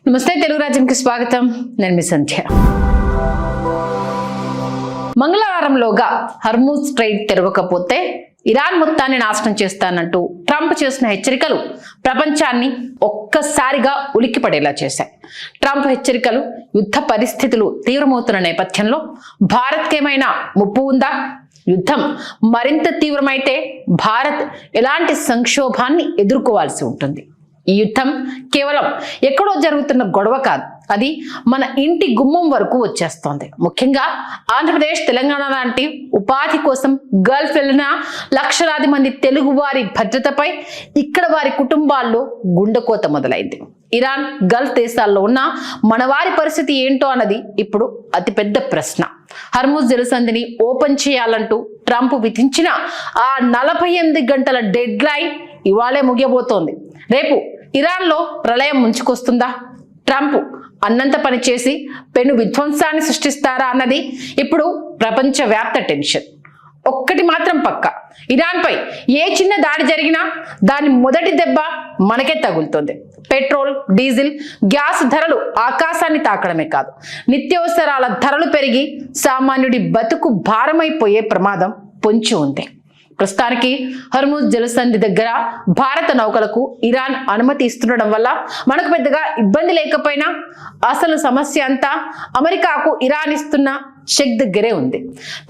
నమస్తే తెలుగు రాజ్యంకి స్వాగతం. నేను మీ సంధ్య. మంగళవారంలోగా హర్మూజ్ స్ట్రైట్ తెరవకపోతే ఇరాన్ మొత్తాన్ని నాశనం చేస్తానంటూ ట్రంప్ చేసిన హెచ్చరికలు ప్రపంచాన్ని ఒక్కసారిగా ఉలిక్కిపడేలా చేశాయి. ట్రంప్ హెచ్చరికలు యుద్ధ పరిస్థితులు తీవ్రమవుతున్న నేపథ్యంలో భారత్కి ఏమైనా ముప్పు ఉందా? యుద్ధం మరింత తీవ్రమైతే భారత్ ఎలాంటి సంక్షోభాన్ని ఎదుర్కోవాల్సి ఉంటుంది? ఈ యుద్ధం కేవలం ఎక్కడో జరుగుతున్న గొడవ కాదు, అది మన ఇంటి గుమ్మం వరకు వచ్చేస్తోంది. ముఖ్యంగా ఆంధ్రప్రదేశ్, తెలంగాణ లాంటి ఉపాధి కోసం గల్ఫ్ వెళ్ళిన లక్షలాది మంది తెలుగు వారి భద్రతపై ఇక్కడ వారి కుటుంబాల్లో గుండెకోత మొదలైంది. ఇరాన్, గల్ఫ్ దేశాల్లో ఉన్న మన వారి పరిస్థితి ఏంటో అన్నది ఇప్పుడు అతిపెద్ద ప్రశ్న. హర్మూజ్ జలసంధిని ఓపెన్ చేయాలంటూ ట్రంప్ విధించిన ఆ 48 గంటల డెడ్ లైన్ ఇవాళే ముగియబోతోంది. రేపు ఇరాన్లో ప్రళయం ముంచుకొస్తుందా? ట్రంప్ అన్నంత పని చేసి పెను విధ్వంసాన్ని సృష్టిస్తారా అన్నది ఇప్పుడు ప్రపంచవ్యాప్త టెన్షన్. ఒక్కటి మాత్రం పక్క, ఇరాన్పై ఏ చిన్న దాడి జరిగినా దాని మొదటి దెబ్బ మనకే తగులుతుంది. పెట్రోల్, డీజిల్, గ్యాస్ ధరలు ఆకాశాన్ని తాకడమే కాదు, నిత్యావసరాల ధరలు పెరిగి సామాన్యుడి బతుకు భారమైపోయే ప్రమాదం పొంచి ఉంది. ప్రస్తుతానికి హర్మూజ్ జలసంధి దగ్గర భారత నౌకలకు ఇరాన్ అనుమతి ఇస్తుండడం వల్ల మనకు పెద్దగా ఇబ్బంది లేకపోయినా అసలు సమస్య అంతా అమెరికాకు ఇరాన్ ఇస్తున్న చెక్ దగ్గరే ఉంది.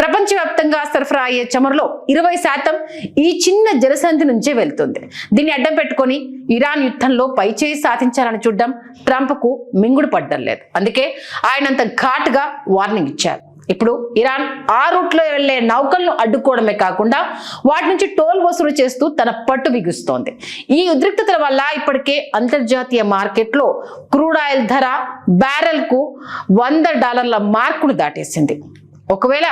ప్రపంచవ్యాప్తంగా సరఫరా అయ్యే చమురులో 20% ఈ చిన్న జలసంధి నుంచే వెళ్తుంది. దీన్ని అడ్డం పెట్టుకొని ఇరాన్ యుద్ధంలో పైచేయి సాధించాలని చూడడం ట్రంప్కు మింగుడు పడ్డం లేదు. అందుకే ఆయనంత ఘాటుగా వార్నింగ్ ఇచ్చారు. ఇప్పుడు ఇరాన్ ఆ రూట్లో వెళ్లే నౌకలను అడ్డుకోవడమే కాకుండా వాటి నుంచి టోల్ వసూలు చేస్తూ తన పట్టు బిగుస్తోంది. ఈ ఉద్రిక్తతల వల్ల ఇప్పటికే అంతర్జాతీయ మార్కెట్లో క్రూడ్ ఆయిల్ ధర బ్యారెల్కు $100 మార్కును దాటేసింది. ఒకవేళ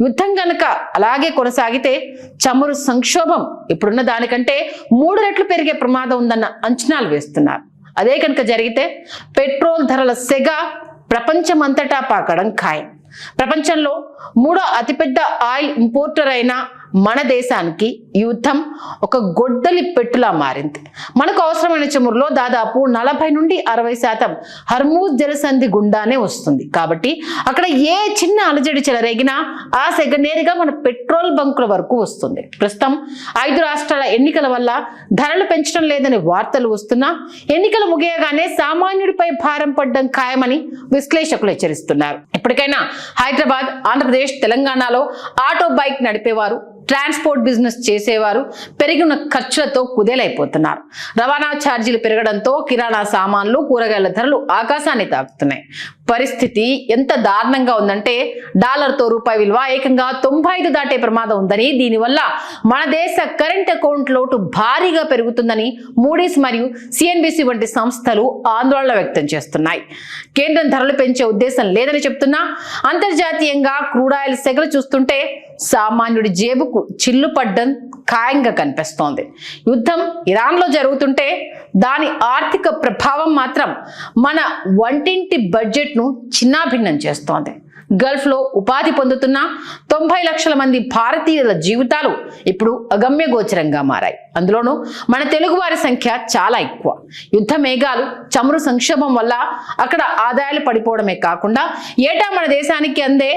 యుద్ధం గనక అలాగే కొనసాగితే చమురు సంక్షోభం ఇప్పుడున్న దానికంటే 3 రెట్లు పెరిగే ప్రమాదం ఉందన్న అంచనాలు వేస్తున్నారు. అదే కనుక జరిగితే పెట్రోల్ ధరల సెగ ప్రపంచమంతటా పాకడం ఖాయం. ప్రపంచంలో 3వ అతిపెద్ద ఆయిల్ ఇంపోర్టర్ అయిన మన దేశానికి ఈ యుద్ధం ఒక గొడ్డలి పెట్టులా మారింది. మనకు అవసరమైన చమురులో దాదాపు 40 నుండి 60% హర్మూజ్ జలసంధి గుండానే వస్తుంది. కాబట్టి అక్కడ ఏ చిన్న అలజడి చెలరేగినా ఆ సెగ నేరుగా మన పెట్రోల్ బంకుల వరకు వస్తుంది. ప్రస్తుతం 5 రాష్ట్రాల ఎన్నికల వల్ల ధరలు పెంచడం లేదని వార్తలు వస్తున్నా ఎన్నికలు ముగియగానే సామాన్యుడిపై భారం పడ్డం ఖాయమని విశ్లేషకులు హెచ్చరిస్తున్నారు. ఇప్పటికైనా హైదరాబాద్, ఆంధ్రప్రదేశ్, తెలంగాణలో ఆటో, బైక్ నడిపేవారు, ట్రాన్స్పోర్ట్ బిజినెస్ చేసేవారు పెరిగిన ఖర్చులతో కుదేలైపోతున్నారు. రవాణా ఛార్జీలు పెరగడంతో కిరాణా సామాన్లు, కూరగాయల ధరలు ఆకాశాన్ని తాకుతున్నాయి. పరిస్థితి ఎంత దారుణంగా ఉందంటే డాలర్తో రూపాయి విలువ ఏకంగా 95 దాటే ప్రమాదం ఉందని, దీనివల్ల మన దేశ కరెంట్ అకౌంట్ లోటు భారీగా పెరుగుతుందని మూడీస్ మరియు సిఎన్బిసి వంటి సంస్థలు ఆందోళన వ్యక్తం చేస్తున్నాయి. కేంద్రం ధరలు పెంచే ఉద్దేశం లేదని చెప్తున్నా అంతర్జాతీయంగా క్రూడ్ ఆయిల్ సెగలు చూస్తుంటే సామాన్యుడి జేబుకు చిల్లు పడ్డం ఖాయంగా కనిపిస్తోంది. యుద్ధం ఇరాన్లో జరుగుతుంటే దాని ఆర్థిక ప్రభావం మాత్రం మన వంటింటి బడ్జెట్ను చిన్నాభిన్నం చేస్తోంది. గల్ఫ్లో ఉపాధి పొందుతున్న 90 లక్షల మంది భారతీయుల జీవితాలు ఇప్పుడు అగమ్య గోచరంగా మారాయి. అందులోనూ మన తెలుగు వారి సంఖ్య చాలా ఎక్కువ. యుద్ధ మేఘాలు, చమురు సంక్షోభం వల్ల అక్కడ ఆదాయాలు పడిపోవడమే కాకుండా ఏటా మన దేశానికి అందే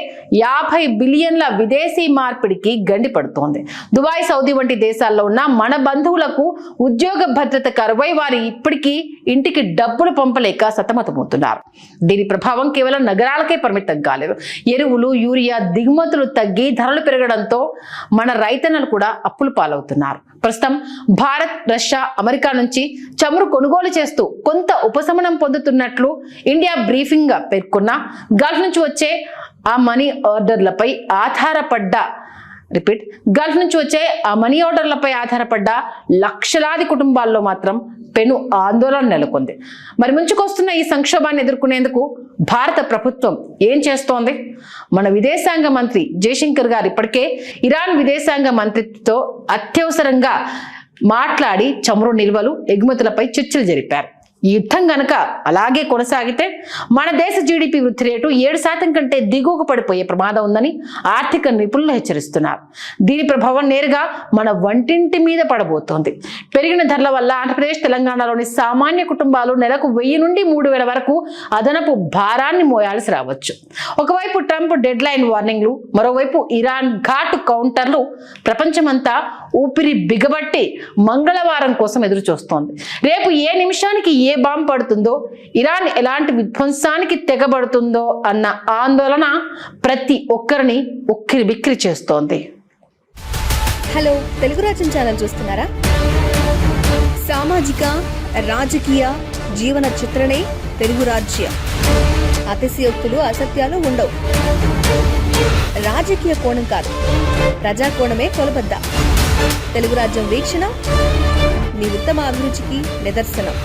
50 బిలియన్ల విదేశీ మార్పిడికి గండి పడుతోంది. దుబాయ్, సౌదీ వంటి దేశాల్లో ఉన్న మన బంధువులకు ఉద్యోగ భద్రత కరువై వారి ఇప్పటికీ ఇంటికి డబ్బులు పంపలేక సతమతమవుతున్నారు. దీని ప్రభావం కేవలం నగరాలకే పరిమితం కాలేదు. ఎరువులు, యూరియా దిగుమతులు తగ్గి ధరలు పెరగడంతో మన రైతన్నలు కూడా అప్పులు పాలవుతున్నారు. ప్రస్తుతం భారత్, రష్యా, అమెరికా నుంచి చమురు కొనుగోలు చేస్తూ కొంత ఉపశమనం పొందుతున్నట్లు ఇండియా బ్రీఫింగ్ గా పేర్కొన్న గల్ఫ్ నుంచి వచ్చే ఆ మనీ ఆర్డర్లపై ఆధారపడ్డ లక్షలాది కుటుంబాల్లో మాత్రం పెను ఆందోళన నెలకొంది. మరి ముంచుకొస్తున్న ఈ సంక్షోభాన్ని ఎదుర్కొనేందుకు భారత ప్రభుత్వం ఏం చేస్తోంది? మన విదేశాంగ మంత్రి జయశంకర్ గారు ఇప్పటికే ఇరాన్ విదేశాంగ మంత్రితో అత్యవసరంగా మాట్లాడి చమురు నిల్వలు, ఎగుమతులపై చర్చలు జరిపారు. ఈ యుద్ధం గనక అలాగే కొనసాగితే మన దేశ జీడిపి వృద్ధి రేటు 7% కంటే దిగువకు పడిపోయే ప్రమాదం ఉందని ఆర్థిక నిపుణులు హెచ్చరిస్తున్నారు. దీని ప్రభావం నేరుగా మన వంటింటి మీద పడబోతోంది. పెరిగిన ధరల వల్ల ఆంధ్రప్రదేశ్, తెలంగాణలోని సామాన్య కుటుంబాలు నెలకు 1000 నుండి 3000 వరకు అదనపు భారాన్ని మోయాల్సి రావచ్చు. ఒకవైపు ట్రంప్ డెడ్ లైన్ వార్నింగ్లు, మరోవైపు ఇరాన్ ఘాటు కౌంటర్లు ప్రపంచమంతా ఊపిరి బిగబట్టి మంగళవారం కోసం ఎదురు చూస్తోంది. రేపు ఏ నిమిషానికి ఏ బాంబు పడుతుందో, ఇరాన్ ఎలాంటి విధ్వంసానికి తెగబడుతుందో అన్న ఆందోళన ప్రతి ఒక్కరిని ఉక్కిరి బిక్కిరి చేస్తోంది. హలో, తెలుగు రాజ్యం ఛానల్ చూస్తున్నారా? సామాజిక, రాజకీయ, జీవన చిత్రణే తెలుగు రాజ్యం. అతిశయోక్తులు, అసత్యాలు ఉండవు. రాజకీయ కోణం కాదు, ప్రజా కోణమే కొలబద్ద. తెలుగు రాజ్యం వీక్షణ మీ ఉత్తమ అభిరుచికి నిదర్శనం.